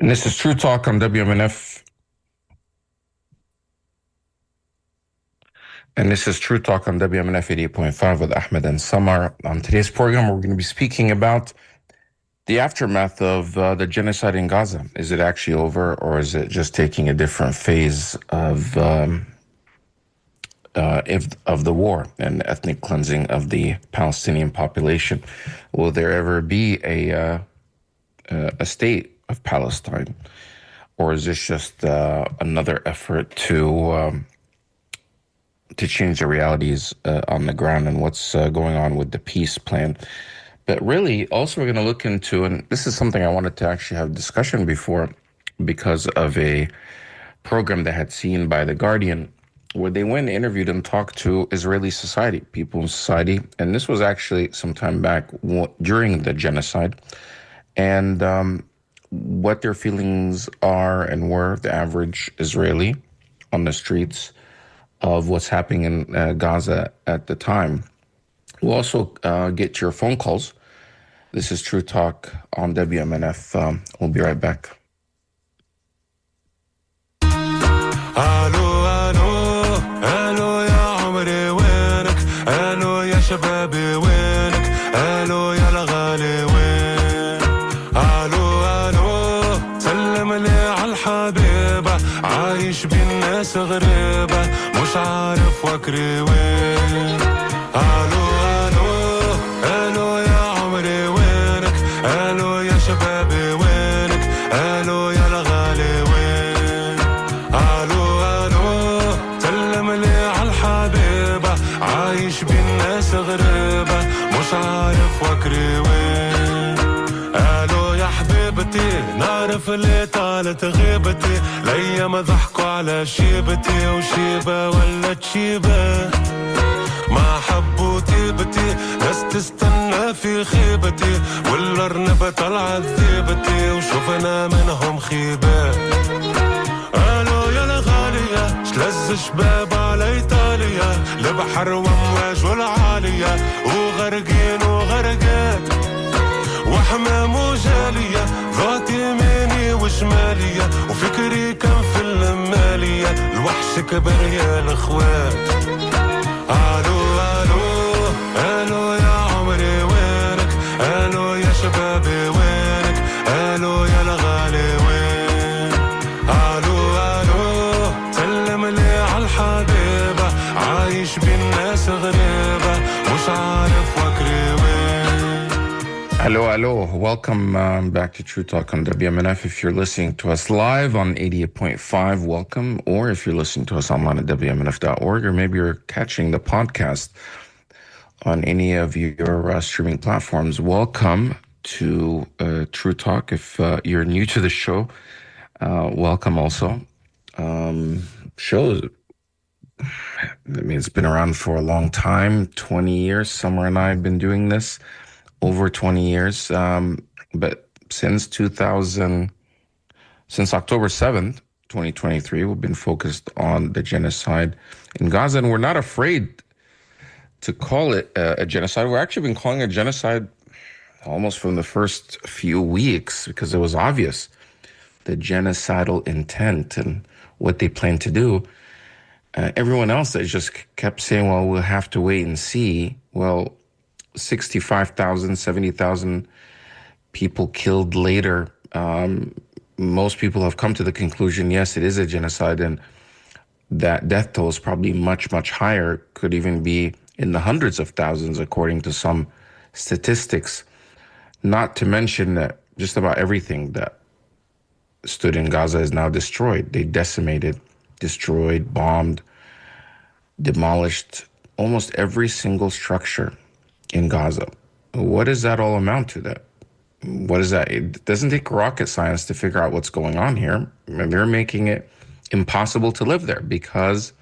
And this is True Talk on WMNF. And this is True Talk on WMNF 88.5 with Ahmed and Samar. On today's program, we're going to be speaking about the aftermath of the genocide in Gaza. Is it actually over, or is it just taking a different phase of the war and ethnic cleansing of the Palestinian population? Will there ever be a state of Palestine, or is this just another effort to change the realities on the ground and what's going on with the peace plan? But really, also we're going to look into, and this is something I wanted to actually have discussion before because of a program that I had seen by The Guardian, where they went and interviewed and talked to Israeli society, people in society. And this was actually some time back during the genocide. And what their feelings are and were, the average Israeli on the streets of what's happening in Gaza at the time. We'll also get your phone calls. This is True Talk on WMNF. We'll be right back. شبابي وينك الو يا الغالي وين الو سلم لي عالحبيبة عايش بالناس غريبة مش عارف وكري وين الو يا عمري وينك الو يا شبابي وينك الو يا الغالي وين الو سلم لي عالحبيبة عايش بالناس غريبة مش عارف وكري وين قالوا يا حبيبتي نعرف اللي طالت غيبتي ليا ضحكوا على شيبتي وشيبة ولا تشيبة ما حبوا تيبتي ناس تستنى في خيبتي والأرنبة طلعت ذيبتي وشوفنا منهم خيبة قالوا يا الغالية شلز شباب على إيطاليا البحر وامواج والعالية وغرقين وغرقات وحمام وجالية ذات يميني وشمالية وفكري كان في المالية الوحش كبر يا الأخوات الو يا عمري وينك الو يا شبابي وينك الو يا الغالي وين الو سلم لي عالحبيبة عايش بالناس غريبة مش عارف وكري وين. Hello. Welcome back to True Talk on WMNF. If you're listening to us live on 88.5, welcome. Or if you're listening to us online at WMNF.org, or maybe you're catching the podcast on any of your streaming platforms, welcome to True Talk. If you're new to the show, welcome also. Shows, it's been around for a long time, 20 years. Samar and I have been doing this over 20 years. But since October 7th, 2023, we've been focused on the genocide in Gaza, and we're not afraid to call it a genocide. We're actually been calling it a genocide almost from the first few weeks because it was obvious the genocidal intent and what they plan to do. Everyone else that just kept saying, well, we'll have to wait and see. Well, 65,000, 70,000 people killed later. Most people have come to the conclusion, yes, it is a genocide, and that death toll is probably much, much higher, could even be in the hundreds of thousands, according to some statistics. Not to mention that just about everything that stood in Gaza is now destroyed. They decimated, destroyed, bombed, demolished almost every single structure in Gaza. What does that all amount to? What is that? It doesn't take rocket science to figure out what's going on here. They're making it impossible to live there because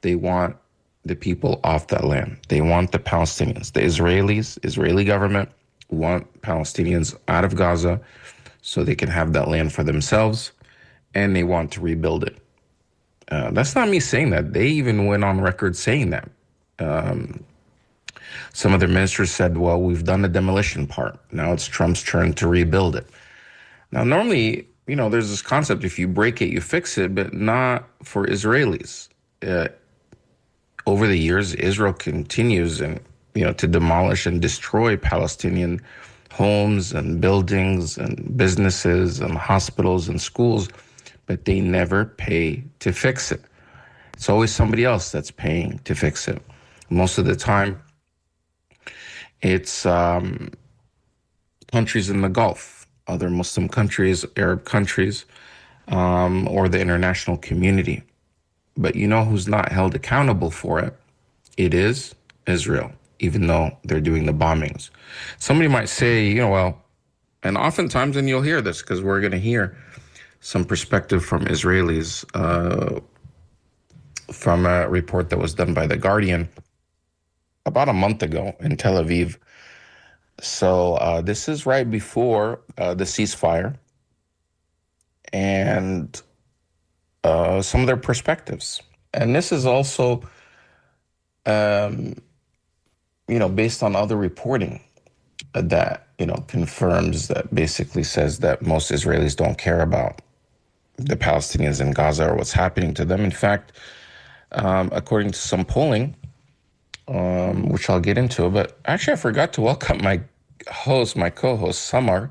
they want the people off that land. They want the Palestinians. The Israeli government want Palestinians out of Gaza so they can have that land for themselves, and they want to rebuild it. That's not me saying that. They even went on record saying that. Some of their ministers said, well, we've done the demolition part. Now it's Trump's turn to rebuild it. Now, normally, there's this concept: if you break it, you fix it, but not for Israelis. Uh, Over the years, Israel continues to demolish and destroy Palestinian homes and buildings and businesses and hospitals and schools, but they never pay to fix it. It's always somebody else that's paying to fix it. Most of the time, it's countries in the Gulf, other Muslim countries, Arab countries, or the international community. But you know who's not held accountable for it? It is Israel, even though they're doing the bombings. Somebody might say, well, and oftentimes, and you'll hear this because we're going to hear some perspective from Israelis from a report that was done by The Guardian about a month ago in Tel Aviv. So this is right before the ceasefire and some of their perspectives. And this is also, um, based on other reporting that, confirms that basically says that most Israelis don't care about the Palestinians in Gaza or what's happening to them. In fact, according to some polling, which I'll get into, but actually I forgot to welcome my co-host, Samar.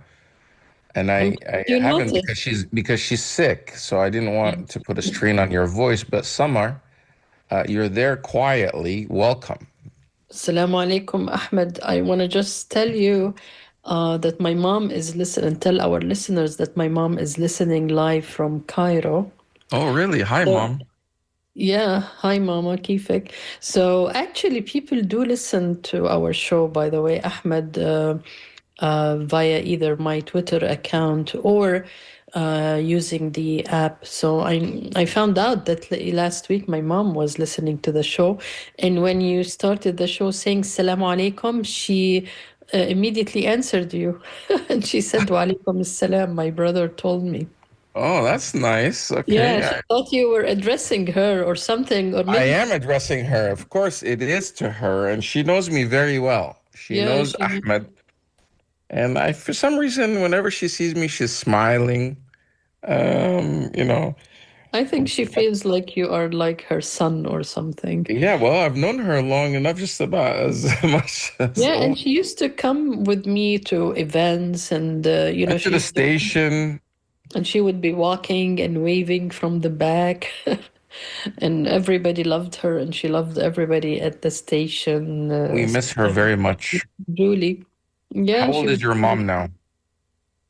And I'm I, glad I you haven't noticed. because she's sick, so I didn't want to put a strain on your voice. But Samar, you're there quietly. Welcome. Assalamu alaikum, Ahmed. I want to just tell you that my mom is listening, tell our listeners that my mom is listening live from Cairo. Oh, really? Hi, So, Mom. yeah, hi, Mama, kifek. So, actually, people do listen to our show, by the way, Ahmed. Via either my Twitter account or using the app. So I found out that last week my mom was listening to the show, and when you started the show saying "Salaam alaikum," she immediately answered you, and she said "Wa alaikum salam." My brother told me. Oh, that's nice. Yeah, Okay. she thought you were addressing her or something, or I maybe am addressing her. Of course, it is to her, and she knows me very well. She yeah, knows she. Ahmed, and for some reason, whenever she sees me, she's smiling. Um, you know, I think she feels like you are like her son or something. yeah, well, I've known her long enough, just about as much as Yeah, oh, and she used to come with me to events, and to she the used to, station. and she would be walking and waving from the back, and everybody loved her, and she loved everybody at the station. We miss her very much. Julie, How yeah, she old is was. your mom now?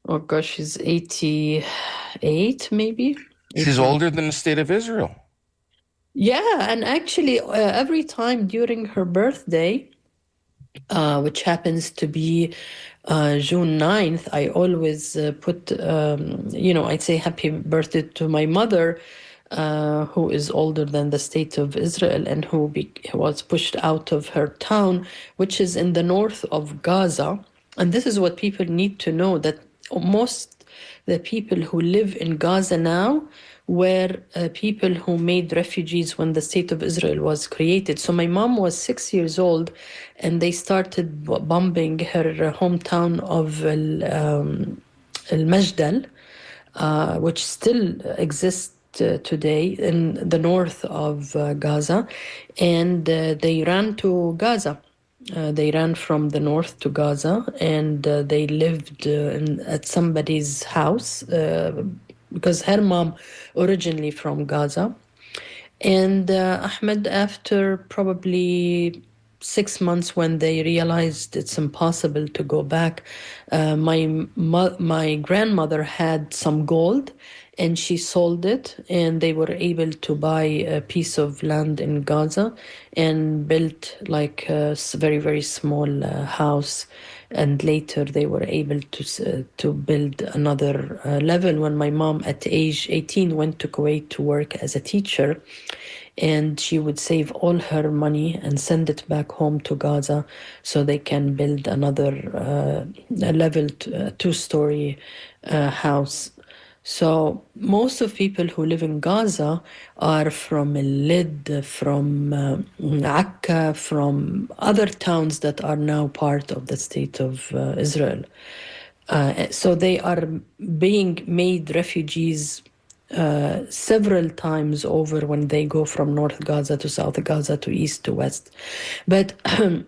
Oh gosh, she's 88, maybe She's 80. older than the state of Israel. Yeah, and actually, every time during her birthday, which happens to be June 9th, I always put, I'd say happy birthday to my mother, who is older than the state of Israel and who was pushed out of her town, which is in the north of Gaza. And this is what people need to know, that most the people who live in Gaza now were people who made refugees when the state of Israel was created. So my mom was 6 years old, and they started bombing her hometown of Al Majdal, which still exists today in the north of Gaza, and they ran to Gaza. They ran from the north to Gaza, and they lived at somebody's house because her mom originally from Gaza. And Ahmed, after probably 6 months, when they realized it's impossible to go back, my grandmother had some gold, and she sold it, and they were able to buy a piece of land in Gaza and built like a very, very small house. And later they were able to build another level when my mom at age 18 went to Kuwait to work as a teacher, and she would save all her money and send it back home to Gaza so they can build another level two-story house. So most of people who live in Gaza are from Lid, from Akka, from other towns that are now part of the state of Israel. So they are being made refugees several times over when they go from North Gaza to South Gaza to East to West. But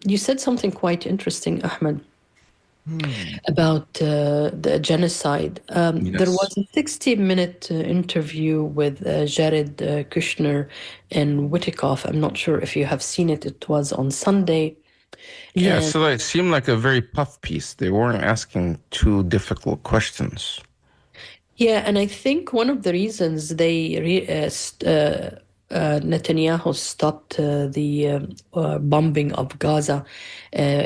you said something quite interesting, Ahmed, about the genocide. There Yes. was a 60-minute interview with Jared Kushner and Witikoff. I'm not sure if you have seen it. It was on Sunday. Yeah, And so it seemed like a very puff piece. They weren't asking too difficult questions. yeah, and I think one of the reasons Netanyahu stopped the bombing of Gaza, uh,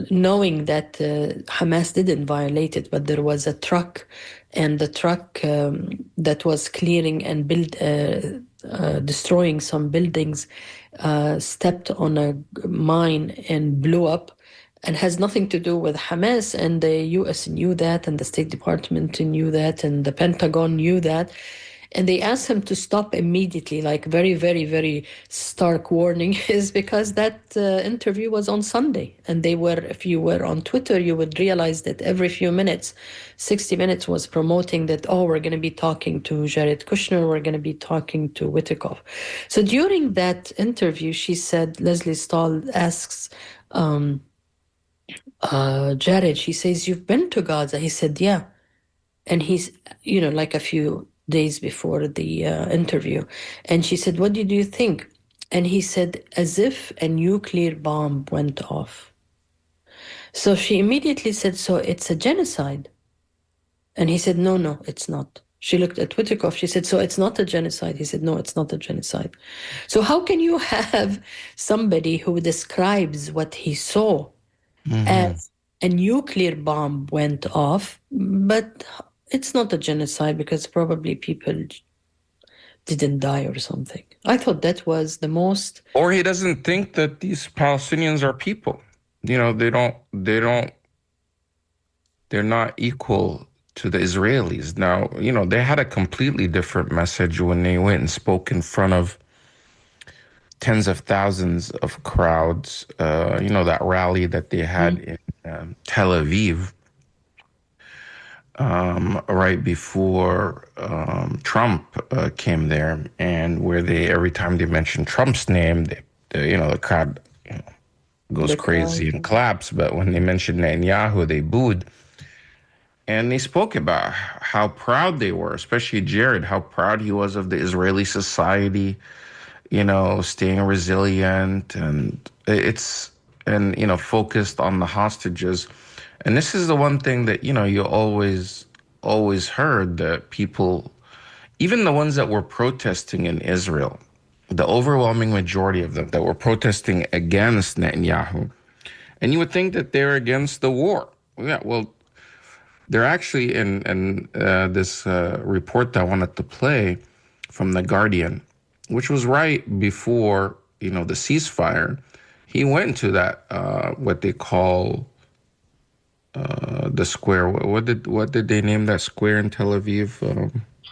knowing that Hamas didn't violate it, but there was a truck, and the truck that was clearing and destroying some buildings stepped on a mine and blew up, and has nothing to do with Hamas. And the US knew that, and the State Department knew that, and the Pentagon knew that. And they asked him to stop immediately, like very, very, very stark warning, is because that interview was on Sunday. And they were, if you were on Twitter, you would realize that every few minutes, 60 Minutes was promoting that, oh, we're going to be talking to Jared Kushner, we're going to be talking to Witikoff. So during that interview, she said, Leslie Stahl asks, Jared, she says, you've been to Gaza? He said, yeah. And he's, like a few days before the interview. And she said, what did you think? And he said, as if a nuclear bomb went off. So she immediately said, so it's a genocide. And he said, no, no, it's not. She looked at Witikoff. She said, so it's not a genocide. He said, no, it's not a genocide. So how can you have somebody who describes what he saw as a nuclear bomb went off, but it's not a genocide because probably people didn't die or something? I thought that was the most. Or he doesn't think that these Palestinians are people. They're not equal to the Israelis. Now, they had a completely different message when they went and spoke in front of tens of thousands of crowds. That rally that they had in Tel Aviv right before Trump came there, and where every time they mentioned Trump's name, the crowd goes crazy and claps. But when they mentioned Netanyahu, they booed. And they spoke about how proud they were, especially Jared, how proud he was of the Israeli society, staying resilient and focused on the hostages. And this is the one thing that, you always heard, that people, even the ones that were protesting in Israel, the overwhelming majority of them that were protesting against Netanyahu, and you would think that they're against the war. Yeah, well, they're actually in this report that I wanted to play from The Guardian, which was right before, the ceasefire. He went to that, what they call the square. What did they name that square in Tel Aviv?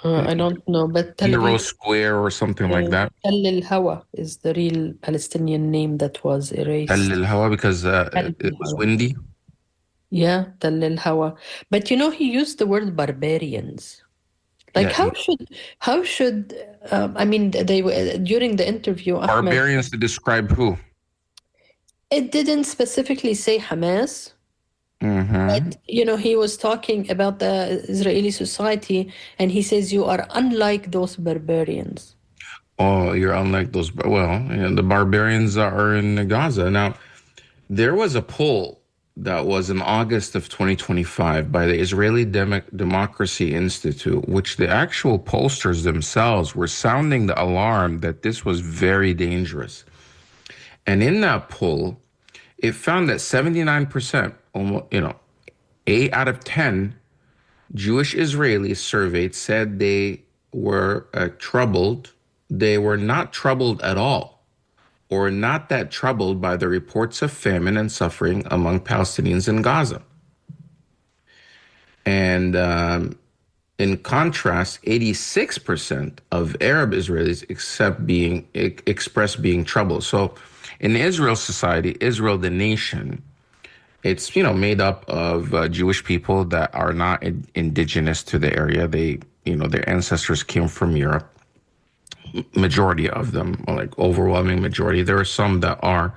I don't know, but Tel Hero Aviv, Square or something like that. Tel El Hawa is the real Palestinian name that was Tel erased. El Hawa, because Tel it El was Hawa. windy. Yeah, Tel El Hawa. But he used the word barbarians. Like, Yeah, how should I mean, they were during the interview, Ahmed, barbarians to describe who? it didn't specifically say Hamas, but he was talking about the Israeli society, and he says you are unlike those barbarians. Oh, you're unlike those. Well, the barbarians are in Gaza. Now, there was a poll that was in August of 2025 by the Israeli Democracy Institute, which the actual pollsters themselves were sounding the alarm that this was very dangerous. And in that poll, it found that 79%, almost, 8 out of 10 Jewish Israelis surveyed said they were troubled. They were not troubled at all, or not that troubled by the reports of famine and suffering among Palestinians in Gaza. And in contrast, 86% of Arab Israelis express being troubled. So in Israel society, Israel the nation, It's, made up of Jewish people that are not indigenous to the area. Their ancestors came from Europe. Majority of them, like overwhelming majority. There are some that are,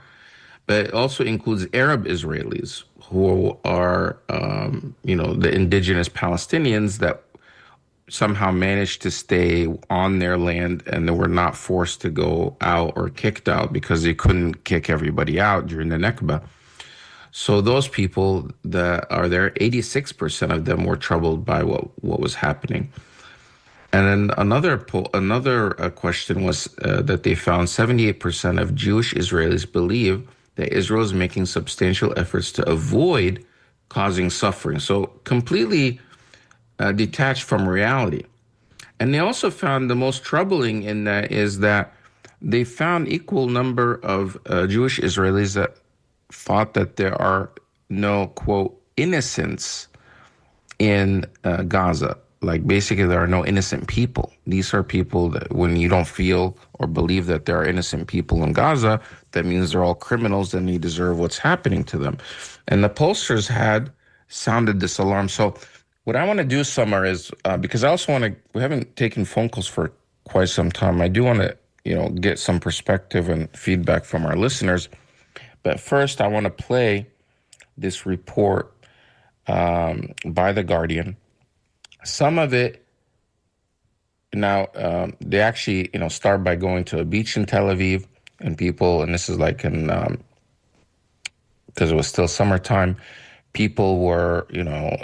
but it also includes Arab Israelis who are, the indigenous Palestinians that somehow managed to stay on their land and they were not forced to go out or kicked out because they couldn't kick everybody out during the Nakba. So those people that are there, 86% of them were troubled by what was happening. And then another question was that they found 78% of Jewish Israelis believe that Israel is making substantial efforts to avoid causing suffering. So completely detached from reality. And they also found the most troubling in that is that they found equal number of Jewish Israelis that thought that there are no, quote, innocents in Gaza. Like basically there are no innocent people. These are people that when you don't feel or believe that there are innocent people in Gaza, that means they're all criminals and they deserve what's happening to them. And the pollsters had sounded this alarm. So what I want to do, Samar, is because I also we haven't taken phone calls for quite some time. I do want to, get some perspective and feedback from our listeners. But first, I want to play this report by The Guardian. Some of it, now, they actually, start by going to a beach in Tel Aviv, and this is like because it was still summertime, people were,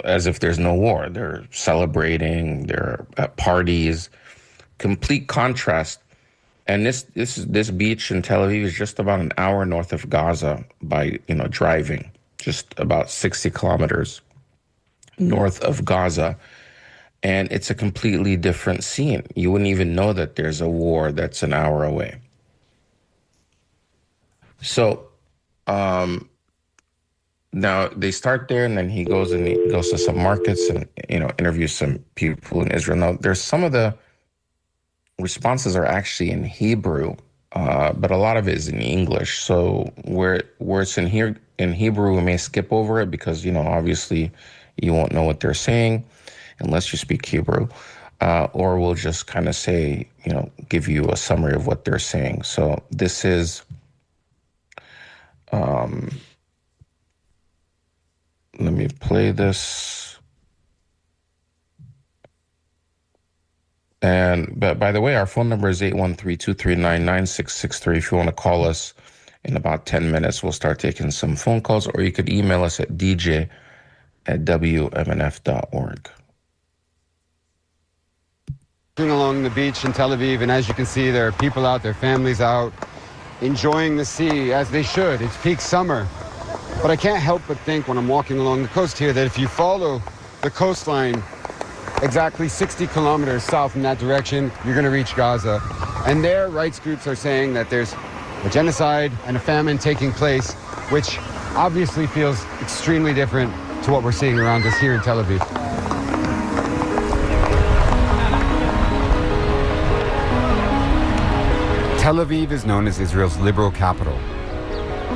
as if there's no war. They're celebrating, they're at parties, complete contrast. And this beach in Tel Aviv is just about an hour north of Gaza by, driving, just about 60 kilometers north of Gaza. And it's a completely different scene. You wouldn't even know that there's a war that's an hour away. So now they start there, and then he goes to some markets and interviews some people in Israel. Now there's some of the responses are actually in Hebrew, but a lot of it is in English. So where it's in Hebrew, we may skip over it because obviously you won't know what they're saying unless you speak Hebrew, or we'll just kind of say, give you a summary of what they're saying. So this is, let me play this. But by the way, our phone number is 813-239-9663. If you want to call us in about 10 minutes, we'll start taking some phone calls, or you could email us at dj@wmnf.org. Along the beach in Tel Aviv, and as you can see, there are people out, their families out, enjoying the sea as they should. It's peak summer. But I can't help but think when I'm walking along the coast here that if you follow the coastline exactly 60 kilometers south in that direction, you're going to reach Gaza. And there, rights groups are saying that there's a genocide and a famine taking place, which obviously feels extremely different to what we're seeing around us here in Tel Aviv. Tel Aviv is known as Israel's liberal capital.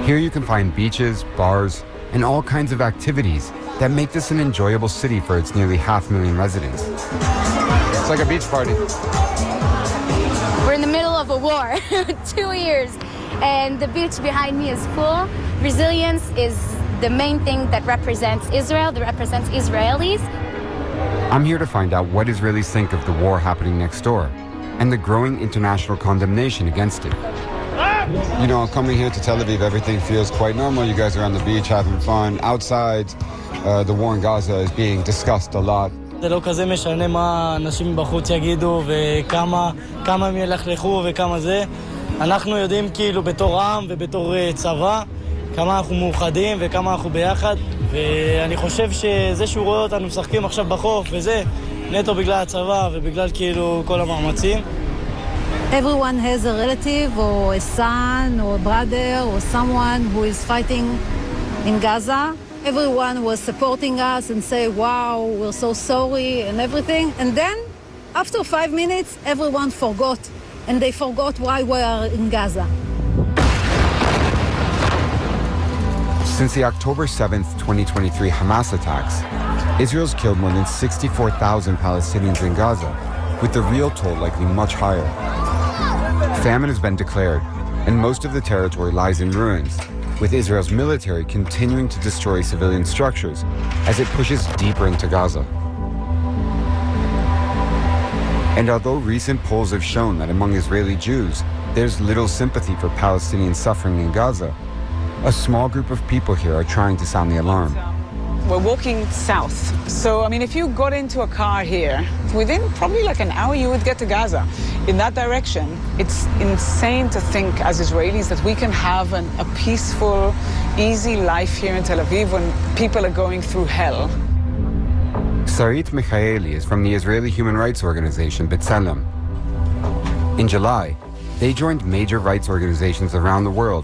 Here you can find beaches, bars, and all kinds of activities that make this an enjoyable city for its nearly 500,000 residents. It's like a beach party. We're in the middle of a war, 2 years, and the beach behind me is full. Resilience is the main thing that represents Israel, that represents Israelis. I'm here to find out what Israelis think of the war happening next door and the growing international condemnation against it. Coming here to Tel Aviv, everything feels quite normal. You guys are on the beach having fun. Outside, the war in Gaza is being discussed a lot. זה לא כזה משנה מה אנשים בחוץ יגידו וכמה הם ילכלכו וכמה זה. אנחנו יודעים כאילו בתור עם ובתור צבא כמה אנחנו מאוחדים וכמה אנחנו ביחד. ואני חושב שזה שהוא רואה אותנו משחקים עכשיו בחוף וזה נטו בגלל הצבא ובגלל כאילו כל המאמצים. Everyone has a relative or a son or a brother or someone who is fighting in Gaza. Everyone was supporting us and say, wow, we're so sorry and everything. And then, after 5 minutes, everyone forgot. And they forgot why we are in Gaza. Since the October 7th, 2023 Hamas attacks, Israel's killed more than 64,000 Palestinians in Gaza, with the real toll likely much higher. Famine has been declared, and most of the territory lies in ruins, with Israel's military continuing to destroy civilian structures as it pushes deeper into Gaza. And although recent polls have shown that among Israeli Jews, there's little sympathy for Palestinian suffering in Gaza, a small group of people here are trying to sound the alarm. We're walking south. So, I mean, if you got into a car here, within probably like an hour, you would get to Gaza. In that direction, it's insane to think as Israelis that we can have a peaceful, easy life here in Tel Aviv when people are going through hell. Sarit Michaeli is from the Israeli human rights organization B'Tselem. In July, they joined major rights organizations around the world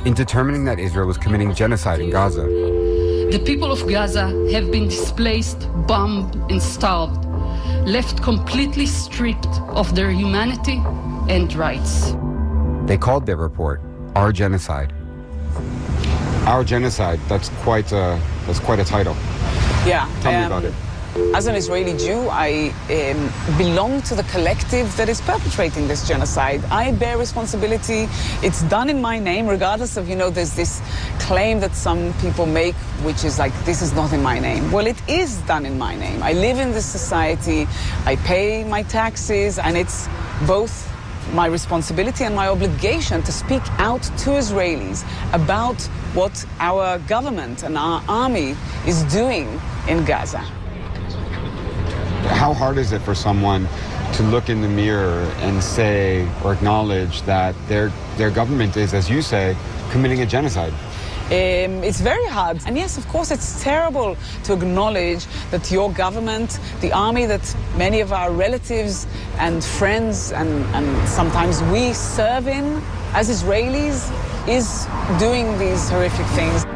in determining that Israel was committing genocide in Gaza. The people of Gaza have been displaced, bombed, and starved, left completely stripped of their humanity and rights. They called their report Our Genocide. Our Genocide, that's quite a title. Yeah. Tell me about it. As an Israeli Jew, I belong to the collective that is perpetrating this genocide. I bear responsibility. It's done in my name, regardless of, there's this claim that some people make, which is like, this is not in my name. Well, it is done in my name. I live in this society. I pay my taxes, and it's both my responsibility and my obligation to speak out to Israelis about what our government and our army is doing in Gaza. How hard is it for someone to look in the mirror and say or acknowledge that their government is, as you say, committing a genocide? It's very hard. And yes, of course, it's terrible to acknowledge that your government, the army that many of our relatives and friends and sometimes we serve in as Israelis is doing these horrific things.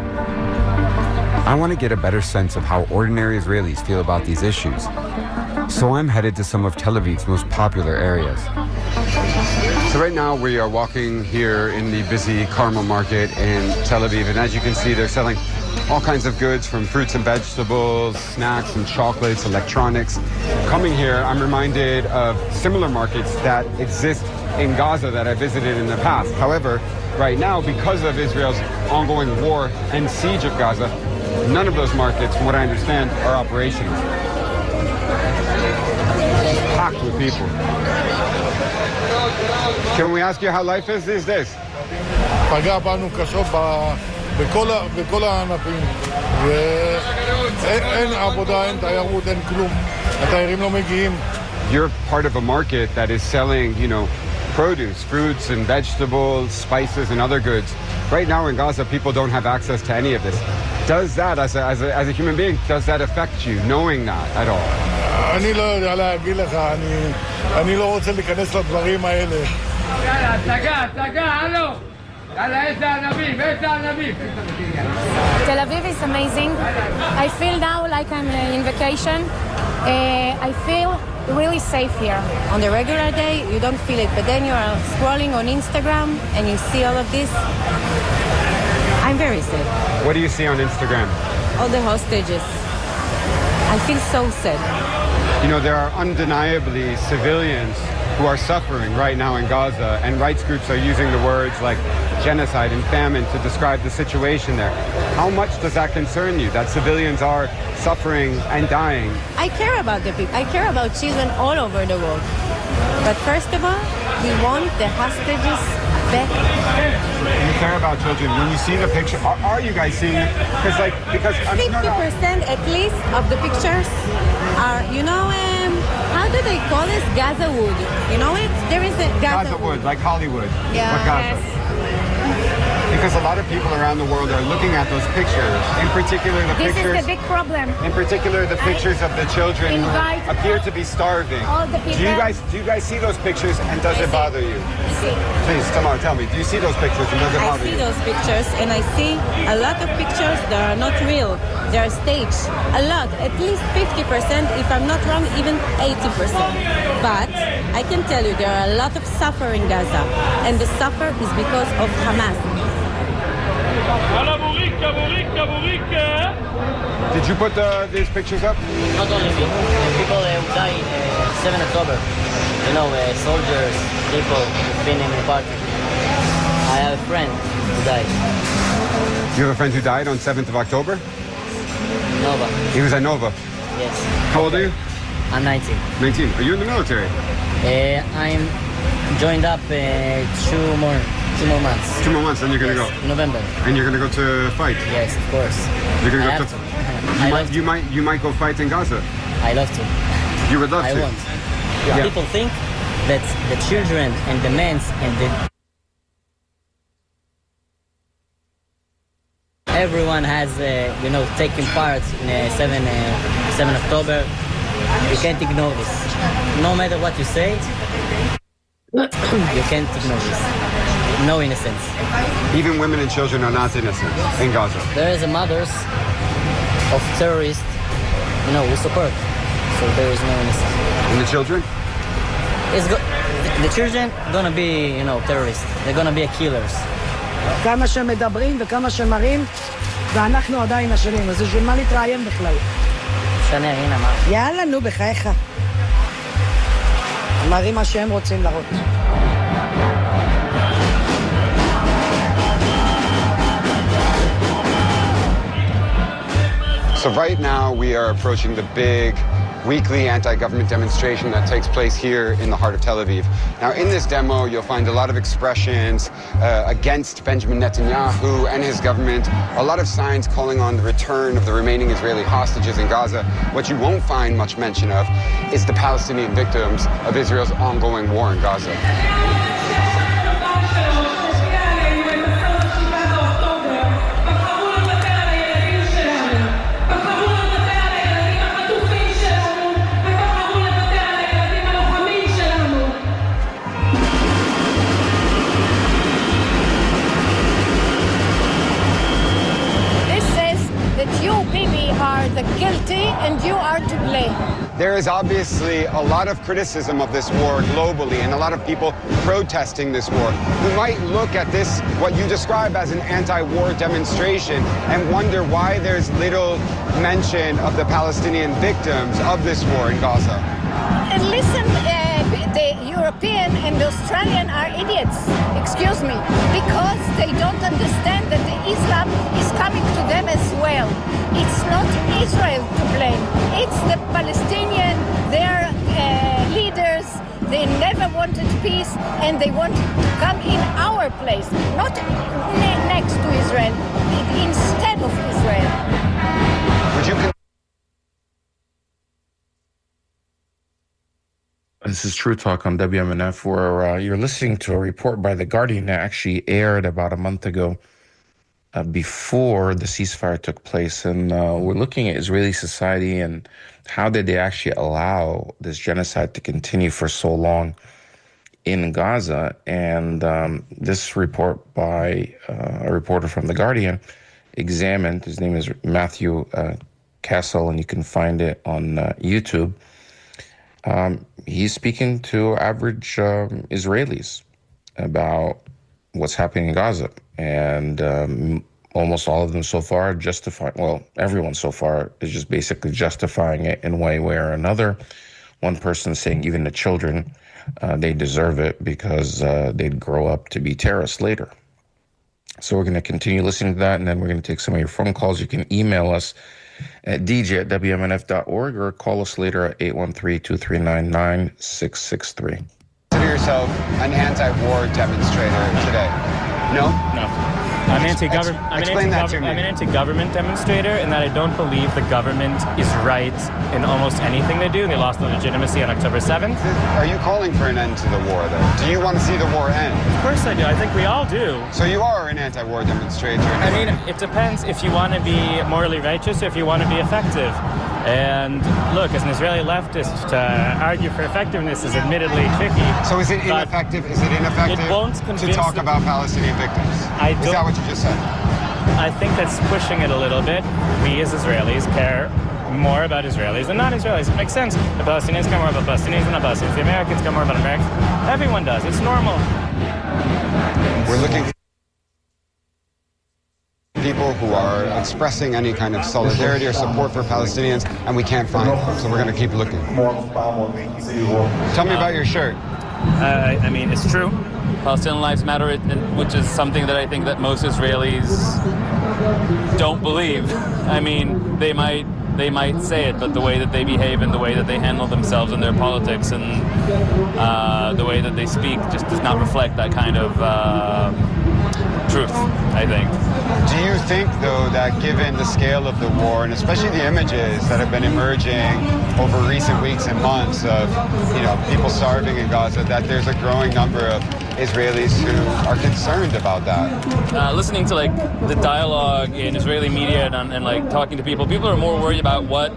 I want to get a better sense of how ordinary Israelis feel about these issues. So I'm headed to some of Tel Aviv's most popular areas. So right now we are walking here in the busy Carmel market in Tel Aviv, and as you can see, they're selling all kinds of goods from fruits and vegetables, snacks and chocolates, electronics. Coming here, I'm reminded of similar markets that exist in Gaza that I visited in the past. However, right now, because of Israel's ongoing war and siege of Gaza, none of those markets, from what I understand, are operational. Packed with people. Can we ask you how life is these days? פגע בנו קשות בכל הענפים, ואין עבודה, אין תיירות, אין כלום. התיירים לא מגיעים. You're part of a market that is selling, produce, fruits and vegetables, spices and other goods. Right now in Gaza, people don't have access to any of this. Does that, as a human being, does that affect you, knowing that at all? אני לא יודע להגיד לך, אני לא רוצה להיכנס לדברים האלה. הלו! Tel Aviv is amazing. I feel now like I'm in vacation. I feel really safe here. On the regular day, you don't feel it, but then you are scrolling on Instagram and you see all of this. I'm very safe. What do you see on Instagram? All the hostages. I feel so sad. There are undeniably civilians who are suffering right now in Gaza, and rights groups are using the words like genocide and famine to describe the situation there. How much does that concern you, that civilians are suffering and dying? I care about the people. I care about children all over the world. But first of all, we want the hostages back. You care about children. When you see the picture, are you guys seeing it? Because 50% at least of the pictures are, how do they call this? Gaza wood. You know it? There is a Gaza wood, like Hollywood. Yeah. But Gaza. Yes. Because a lot of people around the world are looking at those pictures. In particular, This is the big problem. In particular, the pictures of the children who appear to be starving. All the people. Do you guys see those pictures, and does it bother you? Please, Tamar, tell me. Do you see those pictures, and does it bother you? I see those pictures, and I see a lot of pictures that are not real. They are staged. A lot, at least 50%, if I'm not wrong, even 80%. But I can tell you there are a lot of suffering in Gaza, and the suffer is because of Hamas. Did you put these pictures up? Not only me, people who died 7 October. You know, soldiers, people who've been in the party. I have a friend who died. You have a friend who died on 7th of October? Nova. He was at Nova. Yes. How old are you? I'm 19. 19. Are you in the military? I'm joined up 2 more months. 2 more months, then you're going to Yes, go. November. And you're going to go to fight? Yes, of course. You're going I to go have to... to. You might go fight in Gaza. I love to. You would love I to. want. Yeah. People think that the children and the men and everyone has, taken part in 7 October. You can't ignore this. No matter what you say, you can't ignore this. No innocence. Even women and children are not innocent in Gaza. There is a mothers of terrorists, we support. So there is no innocence. And the children? The children gonna be, terrorists. They're gonna be killers. כמה שמדברים וכמה שמראים, ואנחנו עדיין אשמים, אז בשביל מה להתראיין בכלל? שנה, הנה מה. יאללה, נו, בחייך. מראים מה שהם רוצים להראות. So right now we are approaching the big weekly anti-government demonstration that takes place here in the heart of Tel Aviv. Now in this demo you'll find a lot of expressions against Benjamin Netanyahu and his government, a lot of signs calling on the return of the remaining Israeli hostages in Gaza. What you won't find much mention of is the Palestinian victims of Israel's ongoing war in Gaza. The guilty and you are to blame. There is obviously a lot of criticism of this war globally and a lot of people protesting this war who might look at this, what you describe as an anti-war demonstration, and wonder why there's little mention of the Palestinian victims of this war in Gaza. And listen, the European and the Australian are idiots, excuse me, because they don't understand that the Islam is coming to them as well. It's not Israel to blame. It's the Palestinian, their leaders. They never wanted peace and they wanted to come in our place, not next to Israel, instead of Israel. Would you This is True Talk on WMNF, where you're listening to a report by The Guardian that actually aired about a month ago before the ceasefire took place. And we're looking at Israeli society and how did they actually allow this genocide to continue for so long in Gaza. And this report by a reporter from The Guardian examined, his name is Matthew Castle, and you can find it on YouTube. He's speaking to average Israelis about what's happening in Gaza. And almost all of them so far everyone so far is just basically justifying it in one way or another. One person saying even the children, they deserve it because they'd grow up to be terrorists later. So we're going to continue listening to that, and then we're going to take some of your phone calls. You can email us at dj@wmnf.org or call us later at 813-239-9663. Consider yourself an anti-war demonstrator today? No? No. I'm an anti-government demonstrator in that I don't believe the government is right in almost anything they do. They lost the legitimacy on October 7th. Are you calling for an end to the war, though? Do you want to see the war end? Of course I do. I think we all do. So you are an anti-war demonstrator? I mean, it depends if you want to be morally righteous or if you want to be effective. And look, as an Israeli leftist, to argue for effectiveness is admittedly tricky. So is it ineffective? It won't to talk about Palestinian victims? Is that what you just said? I think that's pushing it a little bit. We as Israelis care more about Israelis than non-Israelis. It makes sense. The Palestinians care more about Palestinians than the Palestinians. The Americans care more about Americans. Everyone does. It's normal. We're looking people who are expressing any kind of solidarity or support for Palestinians, and we can't find them. So we're going to keep looking. Tell me about your shirt. I mean, it's true. Palestinian lives matter, which is something that I think that most Israelis don't believe. I mean, they might say it, but the way that they behave and the way that they handle themselves in their politics and the way that they speak just does not reflect that kind of truth, I think. Do you think, though, that given the scale of the war, and especially the images that have been emerging over recent weeks and months of, people starving in Gaza, that there's a growing number of Israelis who are concerned about that? Listening to the dialogue in Israeli media and talking to people are more worried about what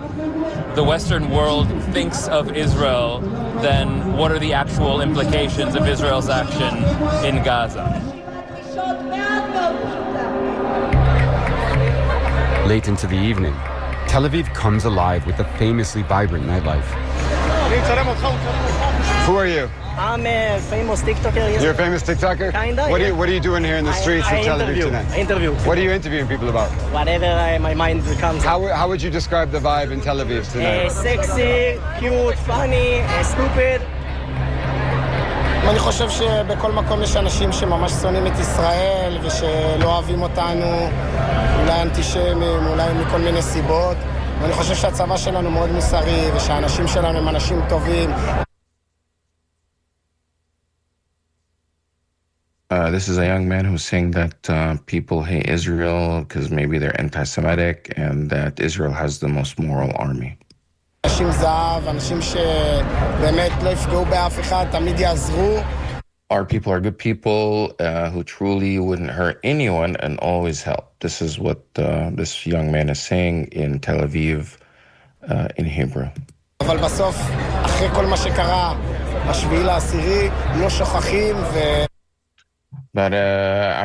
the Western world thinks of Israel than what are the actual implications of Israel's action in Gaza. Late into the evening, Tel Aviv comes alive with a famously vibrant nightlife. Who are you? I'm a famous TikToker. You're a famous TikToker? Kinda. What are you doing here in the streets of Tel Aviv tonight? I interview. What are you interviewing people about? Whatever my mind becomes. How would you describe the vibe in Tel Aviv tonight? Sexy, cute, funny, stupid. אני חושב שבכל מקום יש אנשים שממש שונאים את ישראל ושלא אוהבים אותנו, אולי אנטישמים, אולי מכל מיני סיבות. ואני חושב שהצבא שלנו מאוד מוסרי ושהאנשים שלנו הם אנשים טובים. This is a young man who's saying that people hate Israel because maybe they're anti-Semitic and that Israel has the most moral army. אנשים זהב, אנשים שבאמת לא יפגעו באף אחד, תמיד יעזרו. Our people are good people who truly wouldn't hurt anyone and always help. This is what this young man is saying in Tel Aviv in Hebrew. אבל בסוף, אחרי כל מה שקרה, בשביעי לעשירי, לא שוכחים But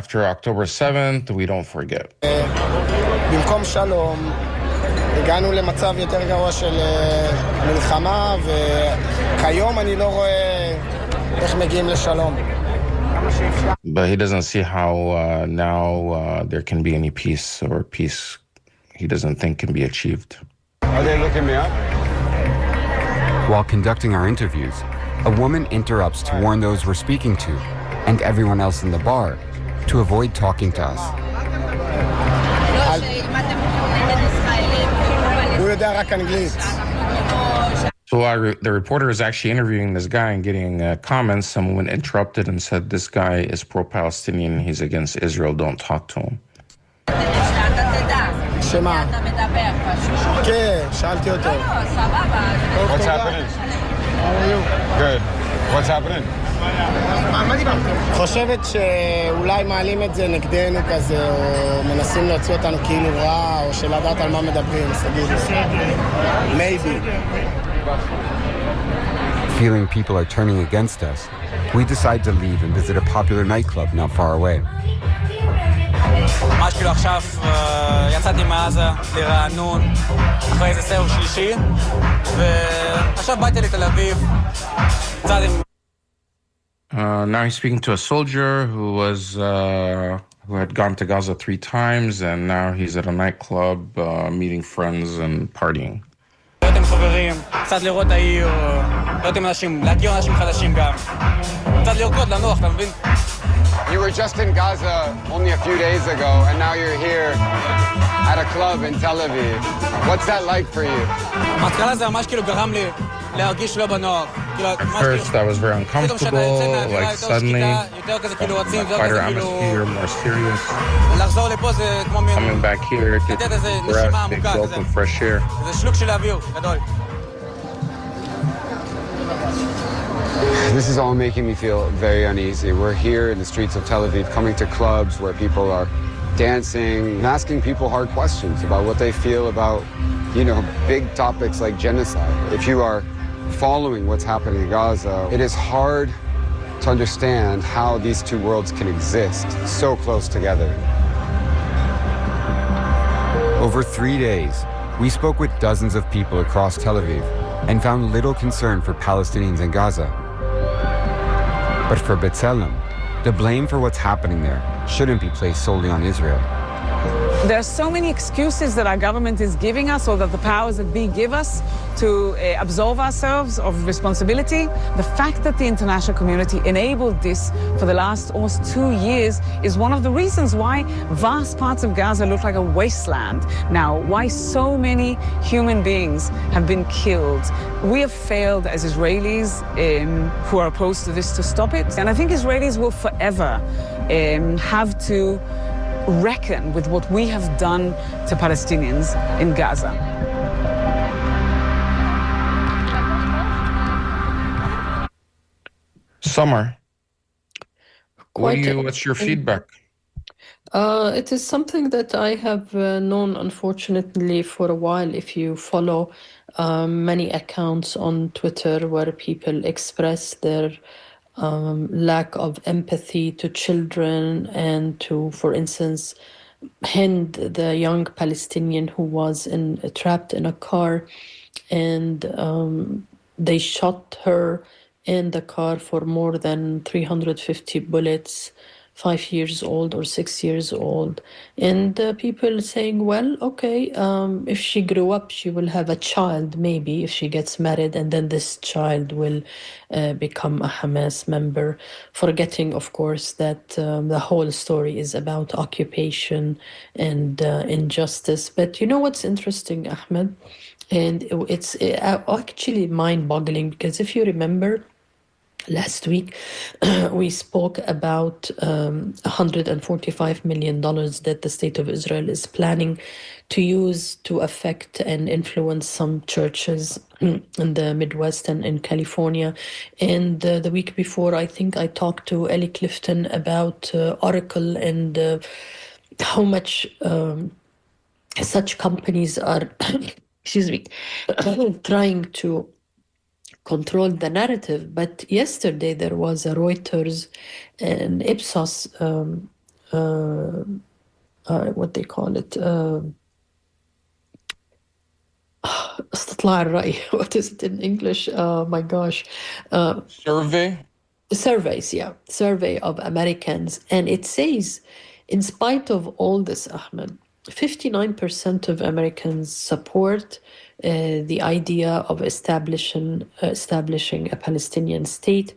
after October 7th, we don't forget. במקום שלום, הגענו למצב יותר גרוע של מלחמה, וכיום אני לא רואה איך מגיעים לשלום. But he doesn't see how now there can be any peace, or peace he doesn't think can be achieved. Are they looking me up? While conducting our interviews, a woman interrupts to warn those we're speaking to and everyone else in the bar to avoid talking to us. So while the reporter is actually interviewing this guy and getting comments, someone interrupted and said, this guy is pro-Palestinian, he's against Israel, don't talk to him. What's happening? How are you? Good. What's happening? חושבת שאולי מעלים את זה נגדנו כזה, או מנסים להוציא אותנו כאילו רע, או שלדעת על מה מדברים, אז תגיד. Maybe. Feeling people are turning against us, we decide to leave and visit a popular nightclub not far away. ממש כאילו עכשיו יצאתי מעזה לרענון אחרי איזה סבב שלישי, ועכשיו באתי לתל אביב, קצת עם... Now he's speaking to a soldier who had gone to Gaza 3 times, and now he's at a nightclub meeting friends and partying. להיות עם חברים, קצת לראות את העיר, להיות עם אנשים, להכיר אנשים חדשים גם. קצת לרקוד, לנוח, אתה מבין? You were just in Gaza only a few days ago, and now you're here at a club in Tel Aviv. What's that like for you? בהתחלה זה ממש כאילו גרם לי להרגיש לא בנוח. At first, I was very uncomfortable, like suddenly, quieter atmosphere, more serious. Coming back here, taking a breath, take welcome fresh air. This is all making me feel very uneasy. We're here in the streets of Tel Aviv, coming to clubs where people are dancing, and asking people hard questions about what they feel about, big topics like genocide. If you are following what's happening in Gaza, it is hard to understand how these two worlds can exist so close together. Over 3 days, we spoke with dozens of people across Tel Aviv and found little concern for Palestinians in Gaza. But for B'Tselem, the blame for what's happening there shouldn't be placed solely on Israel. There are so many excuses that our government is giving us, or that the powers that be give us, to absolve ourselves of responsibility. The fact that the international community enabled this for the last almost 2 years is one of the reasons why vast parts of Gaza look like a wasteland now, why so many human beings have been killed. We have failed as Israelis who are opposed to this to stop it. And I think Israelis will forever have to reckon with what we have done to Palestinians in Gaza. Samar, Quite what's your feedback? It is something that I have known, unfortunately, for a while. If you follow many accounts on Twitter where people express their lack of empathy to children and to, for instance, Hind, the young Palestinian who was trapped in a car, and they shot her in the car for more than 350 bullets, 5 years old or 6 years old. And people saying, well, okay, if she grew up, she will have a child, maybe, if she gets married, and then this child will become a Hamas member, forgetting, of course, that the whole story is about occupation and injustice. But you know what's interesting, Ahmed? And it's actually mind-boggling, because if you remember, last week, we spoke about $145 million that the State of Israel is planning to use to affect and influence some churches in the Midwest and in California. And the week before, I think I talked to Ellie Clifton about Oracle and how much such companies are, excuse me, trying to control the narrative. But yesterday there was a Reuters and Ipsos, what they call it, استطلاع الرأي. What is it in English? My gosh. Surveys, yeah. Survey of Americans. And it says, in spite of all this, Ahmed, 59% of Americans support the idea of establishing a Palestinian state.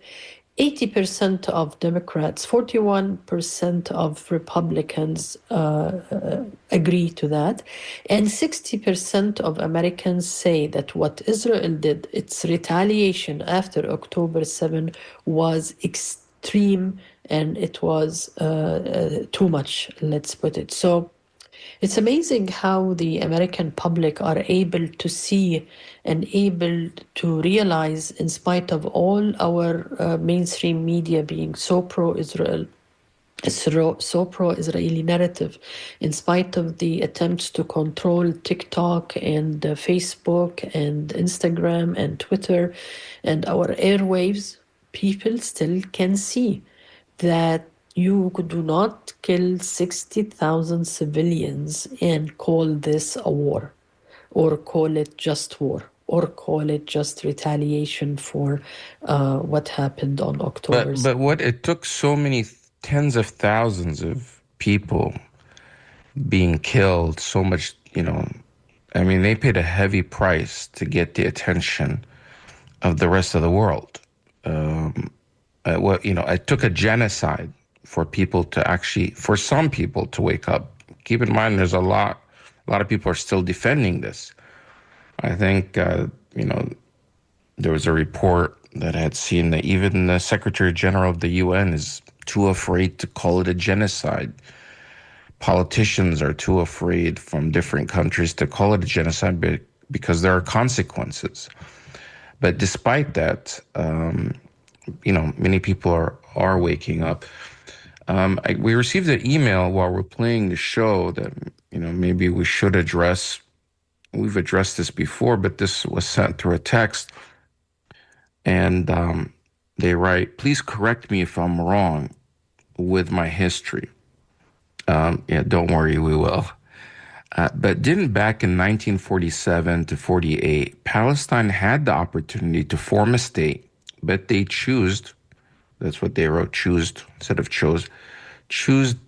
80% of Democrats, 41% of Republicans agree to that. And 60% of Americans say that what Israel did, its retaliation after October 7, was extreme and it was too much, let's put it. So it's amazing how the American public are able to see and able to realize, in spite of all our mainstream media being so pro-Israel, so pro-Israeli narrative, in spite of the attempts to control TikTok and Facebook and Instagram and Twitter and our airwaves, people still can see that you do not kill 60,000 civilians and call this a war, or call it just war, or call it just retaliation for what happened on October. But what it took so many tens of thousands of people being killed, so much, I mean, they paid a heavy price to get the attention of the rest of the world. It took a genocide for people to actually, for some people to wake up. Keep in mind, there's a lot of people are still defending this. I think, there was a report that had seen that even the Secretary General of the UN is too afraid to call it a genocide. Politicians are too afraid from different countries to call it a genocide because there are consequences. But despite that, many people are waking up. We received an email while we're playing the show that, maybe we should address. We've addressed this before, but this was sent through a text. And they write, please correct me if I'm wrong with my history. Don't worry, we will. But didn't back in 1947 to 48, Palestine had the opportunity to form a state, but they that's what they wrote, choose instead of chose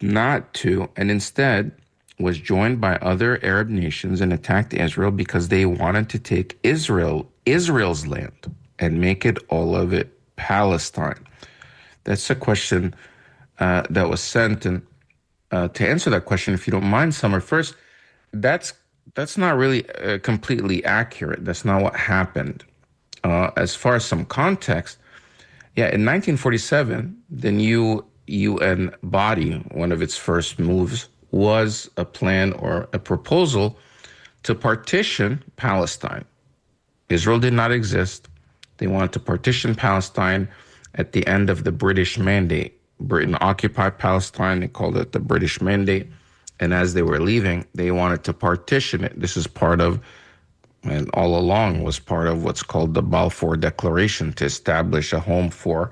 not to, and instead was joined by other Arab nations and attacked Israel because they wanted to take Israel's land, and make it all of it Palestine. That's a question that was sent, and to answer that question, if you don't mind, Samar, first, that's not really completely accurate. That's not what happened. As far as some context, yeah, in 1947, the new UN body, one of its first moves was a plan or a proposal to partition Palestine. Israel did not exist. They wanted to partition Palestine at the end of the British Mandate. Britain occupied Palestine. They called it the British Mandate. And as they were leaving, they wanted to partition it. This is part of, and all along was part of what's called the Balfour Declaration, to establish a home for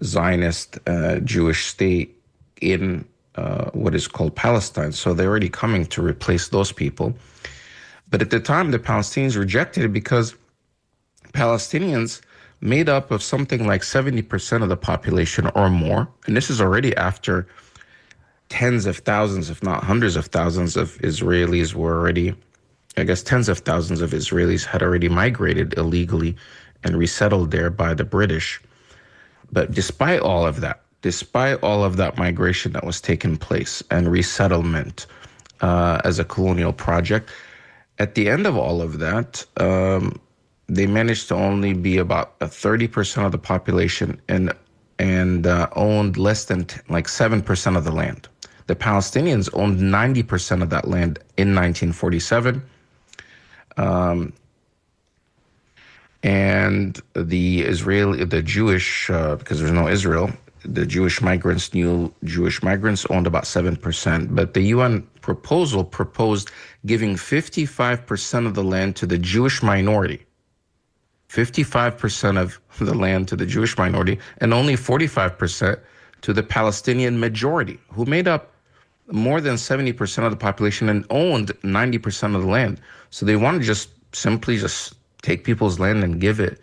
Zionist Jewish state in what is called Palestine. So they're already coming to replace those people. But at the time, the Palestinians rejected it because Palestinians made up of something like 70% of the population or more. And this is already after tens of thousands, if not hundreds of thousands of Israelis were already, I guess tens of thousands of Israelis had already migrated illegally and resettled there by the British. But despite all of that migration that was taking place and resettlement as a colonial project, at the end of all of that, they managed to only be about 30% of the population and owned less than 7% of the land. The Palestinians owned 90% of that land in 1947. And the Jewish, because there's no Israel, the Jewish migrants owned about 7%. But the UN proposal proposed giving 55% of the land to the Jewish minority. 55% of the land to the Jewish minority, and only 45% to the Palestinian majority, who made up more than 70% of the population and owned 90% of the land. So they want to just simply take people's land and give it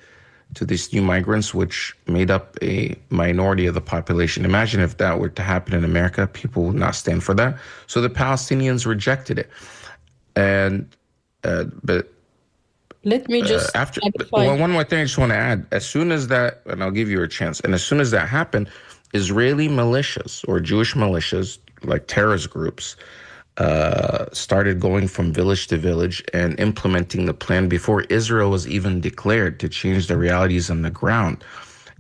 to these new migrants, which made up a minority of the population. Imagine if that were to happen in America, people would not stand for that. So the Palestinians rejected it. And, but let me just one more thing I just want to add. As soon as that, and I'll give you a chance, and as soon as that happened, Israeli militias or Jewish militias, like terrorist groups, started going from village to village and implementing the plan before Israel was even declared, to change the realities on the ground.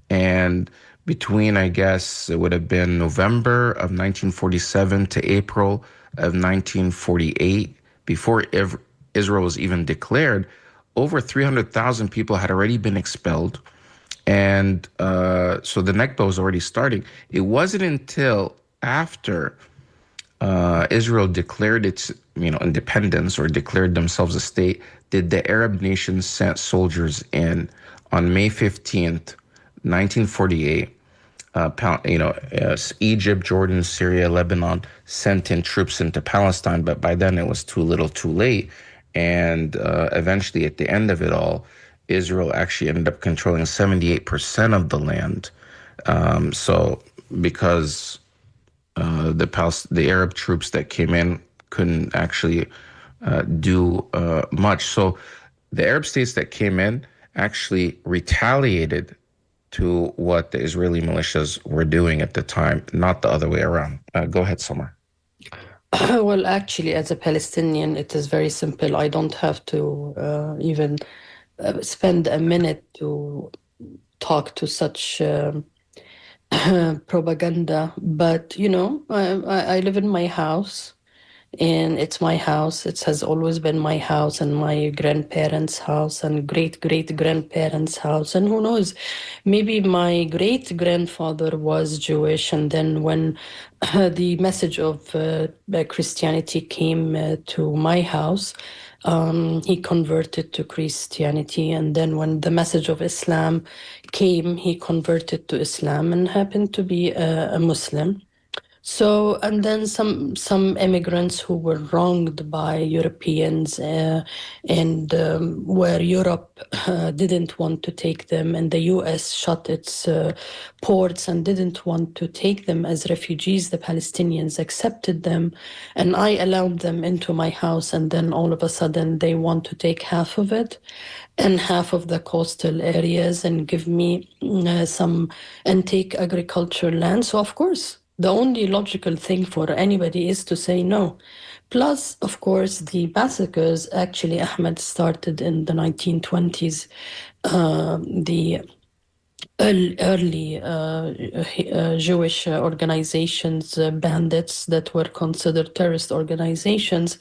And between, I guess, it would have been November of 1947 to April of 1948, before Israel was even declared, over 300,000 people had already been expelled. And so the Nakba was already starting. It wasn't until after Israel declared its independence, or declared themselves a state, did the Arab nations sent soldiers in on May 15th, 1948. Egypt, Jordan, Syria, Lebanon sent in troops into Palestine, but by then it was too little too late. And eventually, at the end of it all, Israel actually ended up controlling 78% of the land. So because the Arab troops that came in couldn't actually do much. So the Arab states that came in actually retaliated to what the Israeli militias were doing at the time, not the other way around. Go ahead, Samar. Well, actually, as a Palestinian, it is very simple. I don't have to even spend a minute to talk to such propaganda. But, I live in my house, and it's my house. It has always been my house, and my grandparents' house, and great-great-grandparents' house. And who knows, maybe my great-grandfather was Jewish, and then when the message of Christianity came to my house, he converted to Christianity. And then when the message of Islam came, he converted to Islam and happened to be a Muslim. So, and then some immigrants who were wronged by Europeans, and where Europe didn't want to take them, and the U.S. shut its ports and didn't want to take them as refugees. The Palestinians accepted them, and I allowed them into my house, and then all of a sudden they want to take half of it and half of the coastal areas and give me some and take agricultural land. So of course, the only logical thing for anybody is to say no. Plus, of course, the massacres actually Ahmed started in the 1920s. The early Jewish organizations, bandits that were considered terrorist organizations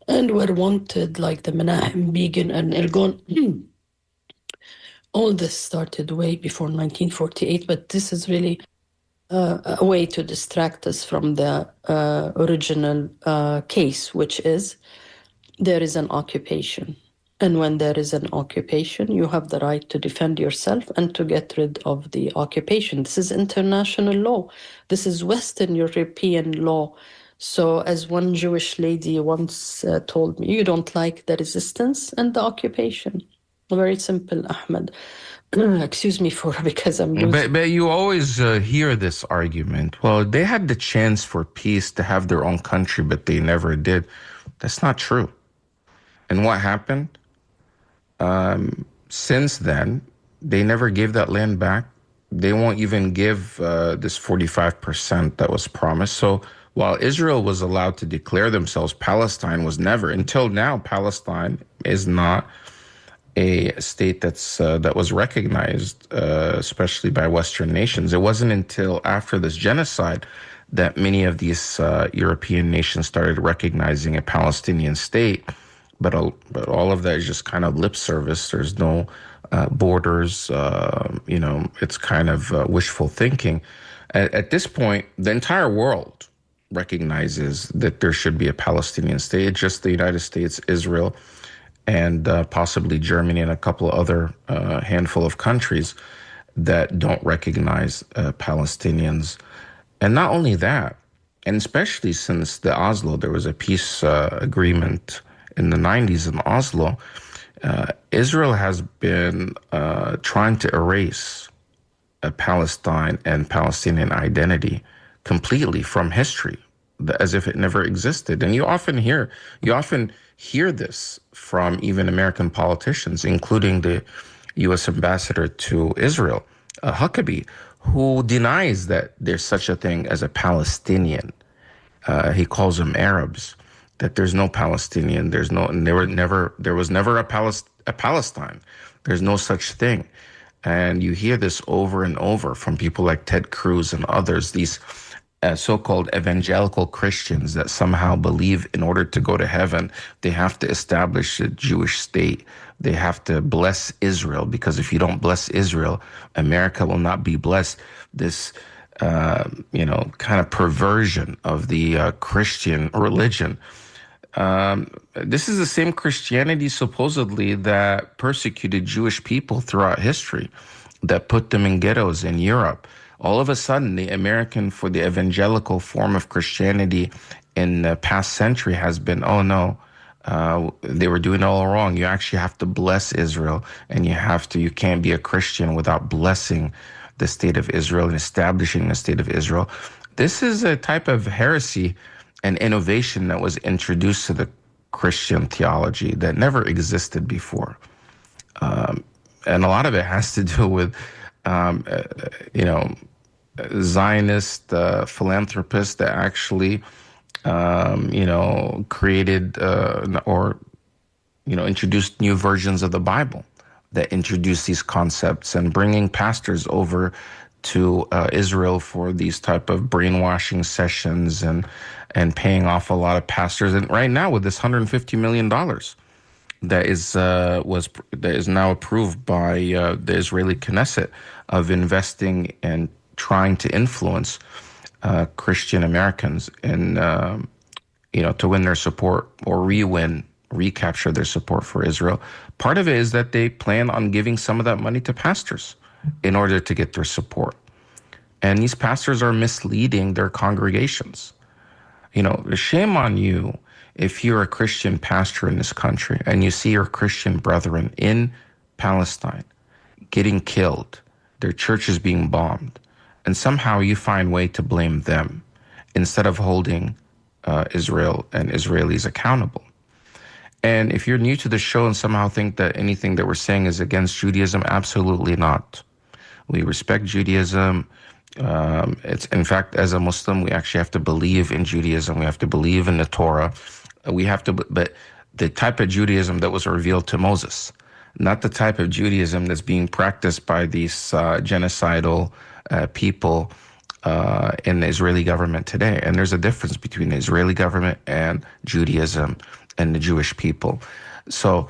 and were wanted, like the Menahem Begin and Elgon. All this started way before 1948, but this is really a way to distract us from the original case, which is there is an occupation. And when there is an occupation, you have the right to defend yourself and to get rid of the occupation. This is international law. This is Western European law. So as one Jewish lady once told me, you don't like the resistance and the occupation. Very simple, Ahmed. Excuse me for because I'm losing. But you always hear this argument. Well, they had the chance for peace to have their own country, but they never did. That's not true. And what happened? Since then, they never gave that land back. They won't even give this 45% that was promised. So while Israel was allowed to declare themselves, Palestine was never. Until now, Palestine is not a state that was recognized, especially by Western nations. It wasn't until after this genocide that many of these European nations started recognizing a Palestinian state. But all of that is just kind of lip service. There's no borders. It's kind of wishful thinking. At this point, the entire world recognizes that there should be a Palestinian state. It's just the United States, Israel, and possibly Germany and a couple of other handful of countries that don't recognize Palestinians. And not only that, and especially since the Oslo, there was a peace agreement in the 90s in Oslo, Israel has been trying to erase Palestine and Palestinian identity completely from history, as if it never existed. And you often hear this from even American politicians, including the U.S. ambassador to Israel, Huckabee, who denies that there's such a thing as a Palestinian. He calls them Arabs. That there's no Palestinian, there was never a Palestine. There's no such thing. And you hear this over and over from people like Ted Cruz and others, these so-called evangelical Christians that somehow believe in order to go to heaven, they have to establish a Jewish state. They have to bless Israel, because if you don't bless Israel, America will not be blessed. This kind of perversion of the Christian religion. This is the same Christianity supposedly that persecuted Jewish people throughout history, that put them in ghettos in Europe. All of a sudden, the evangelical form of Christianity in the past century has been, oh no, they were doing it all wrong. You actually have to bless Israel, and you can't be a Christian without blessing the state of Israel and establishing the state of Israel. This is a type of heresy and innovation that was introduced to the Christian theology that never existed before. And a lot of it has to do with, Zionist philanthropists that actually, created introduced new versions of the Bible that introduced these concepts, and bringing pastors over to Israel for these type of brainwashing sessions and paying off a lot of pastors. And right now, with this $150 million that is now approved by the Israeli Knesset of investing and trying to influence Christian Americans in to win their support or recapture their support for Israel. Part of it is that they plan on giving some of that money to pastors in order to get their support. And these pastors are misleading their congregations. Shame on you if you're a Christian pastor in this country and you see your Christian brethren in Palestine getting killed, their churches being bombed, and somehow you find way to blame them instead of holding Israel and Israelis accountable. And if you're new to the show and somehow think that anything that we're saying is against Judaism, absolutely not. We respect Judaism. It's in fact, as a Muslim, we actually have to believe in Judaism. We have to believe in the Torah. But the type of Judaism that was revealed to Moses, not the type of Judaism that's being practiced by these genocidal people in the Israeli government today. And there's a difference between the Israeli government and Judaism and the Jewish people. So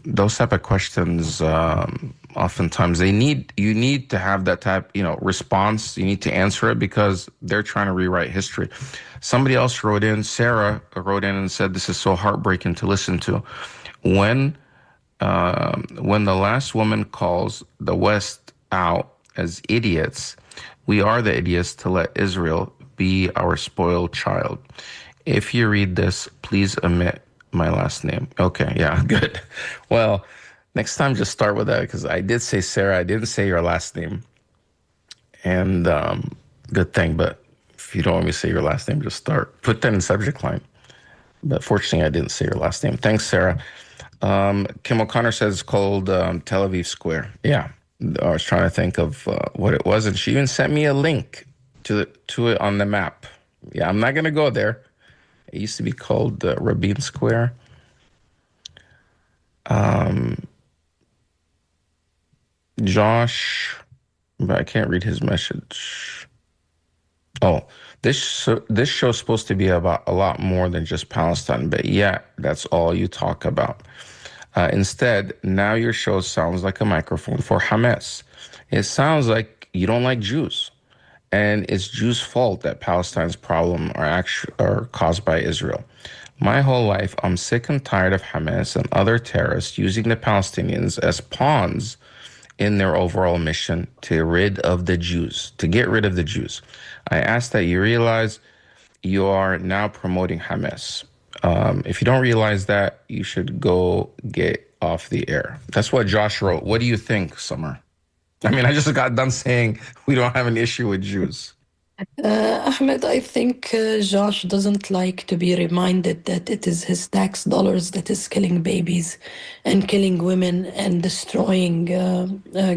those type of questions, oftentimes you need to have that type, response. You need to answer it because they're trying to rewrite history. Somebody else wrote in, Sarah wrote in and said, this is so heartbreaking to listen to. When the last woman calls the West out as idiots, we are the idiots to let Israel be our spoiled child. If you read this, please omit my last name. Okay, yeah, good. Well, next time just start with that because I did say Sarah. I didn't say your last name. And good thing, but if you don't want me to say your last name, just put that in subject line. But fortunately, I didn't say your last name. Thanks, Sarah. Kim O'Connor says it's called Tel Aviv Square. Yeah, I was trying to think of what it was, and she even sent me a link to it on the map. Yeah, I'm not going to go there. It used to be called Rabin Square. Josh, but I can't read his message. Oh, this show is supposed to be about a lot more than just Palestine, but yeah, that's all you talk about. Instead, now your show sounds like a microphone for Hamas. It sounds like you don't like Jews. And it's Jews' fault that Palestine's problem are caused by Israel. My whole life, I'm sick and tired of Hamas and other terrorists using the Palestinians as pawns in their overall mission to get rid of the Jews. I ask that you realize you are now promoting Hamas. If you don't realize that, you should go get off the air. That's what Josh wrote. What do you think, Samar? I mean, I just got done saying we don't have an issue with Jews. Ahmed, I think Josh doesn't like to be reminded that it is his tax dollars that is killing babies and killing women and destroying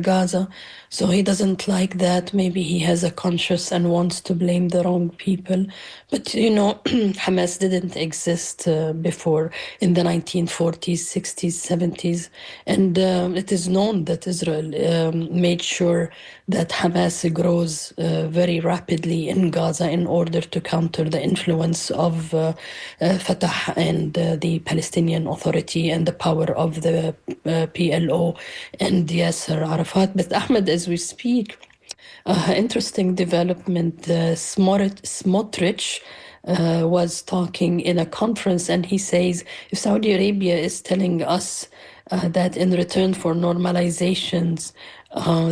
Gaza. So he doesn't like that. Maybe he has a conscience and wants to blame the wrong people. But, Hamas didn't exist before in the 1940s, 60s, 70s. And it is known that Israel made sure that Hamas grows very rapidly in Gaza in order to counter the influence of Fatah and the Palestinian Authority and the power of the PLO and Yasser Arafat. But Ahmed, as we speak, interesting development. Smotrich was talking in a conference, and he says if Saudi Arabia is telling us that in return for normalizations,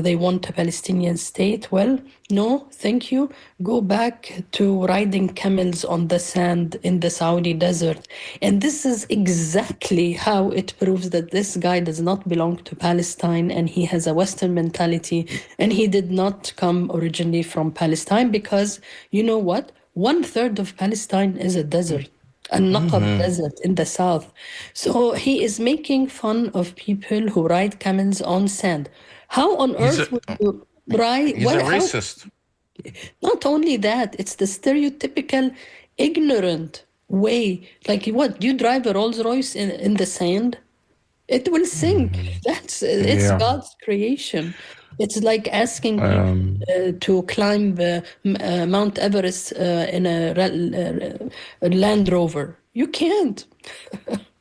they want a Palestinian state. Well, no, thank you. Go back to riding camels on the sand in the Saudi desert. And this is exactly how it proves that this guy does not belong to Palestine and he has a Western mentality and he did not come originally from Palestine because, you know what? 1/3 of Palestine is a desert. A Naqab desert in the south. So he is making fun of people who ride camels on sand. How on earth would you ride? He's a racist. Not only that, it's the stereotypical ignorant way. Like what? You drive a Rolls Royce in the sand? It will sink. It's God's creation. It's like asking to climb Mount Everest in a Land Rover. You can't.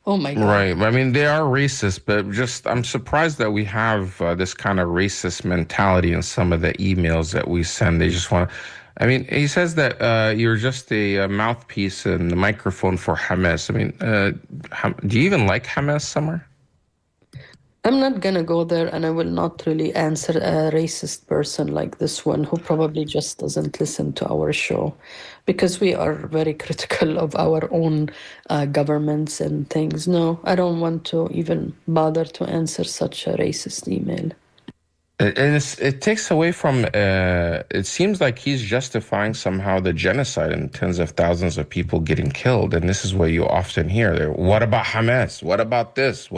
Oh my God. Right. I mean, they are racist, but I'm surprised that we have this kind of racist mentality in some of the emails that we send. They just want to. I mean, he says that you're just a mouthpiece and the microphone for Hamas. I mean, do you even like Hamas, Samar? I'm not gonna go there, and I will not really answer a racist person like this one who probably just doesn't listen to our show, because we are very critical of our own governments and things. No, I don't want to even bother to answer such a racist email. And it takes away from, it seems like he's justifying somehow the genocide and tens of thousands of people getting killed. And this is what you often hear there. What about Hamas? What about this?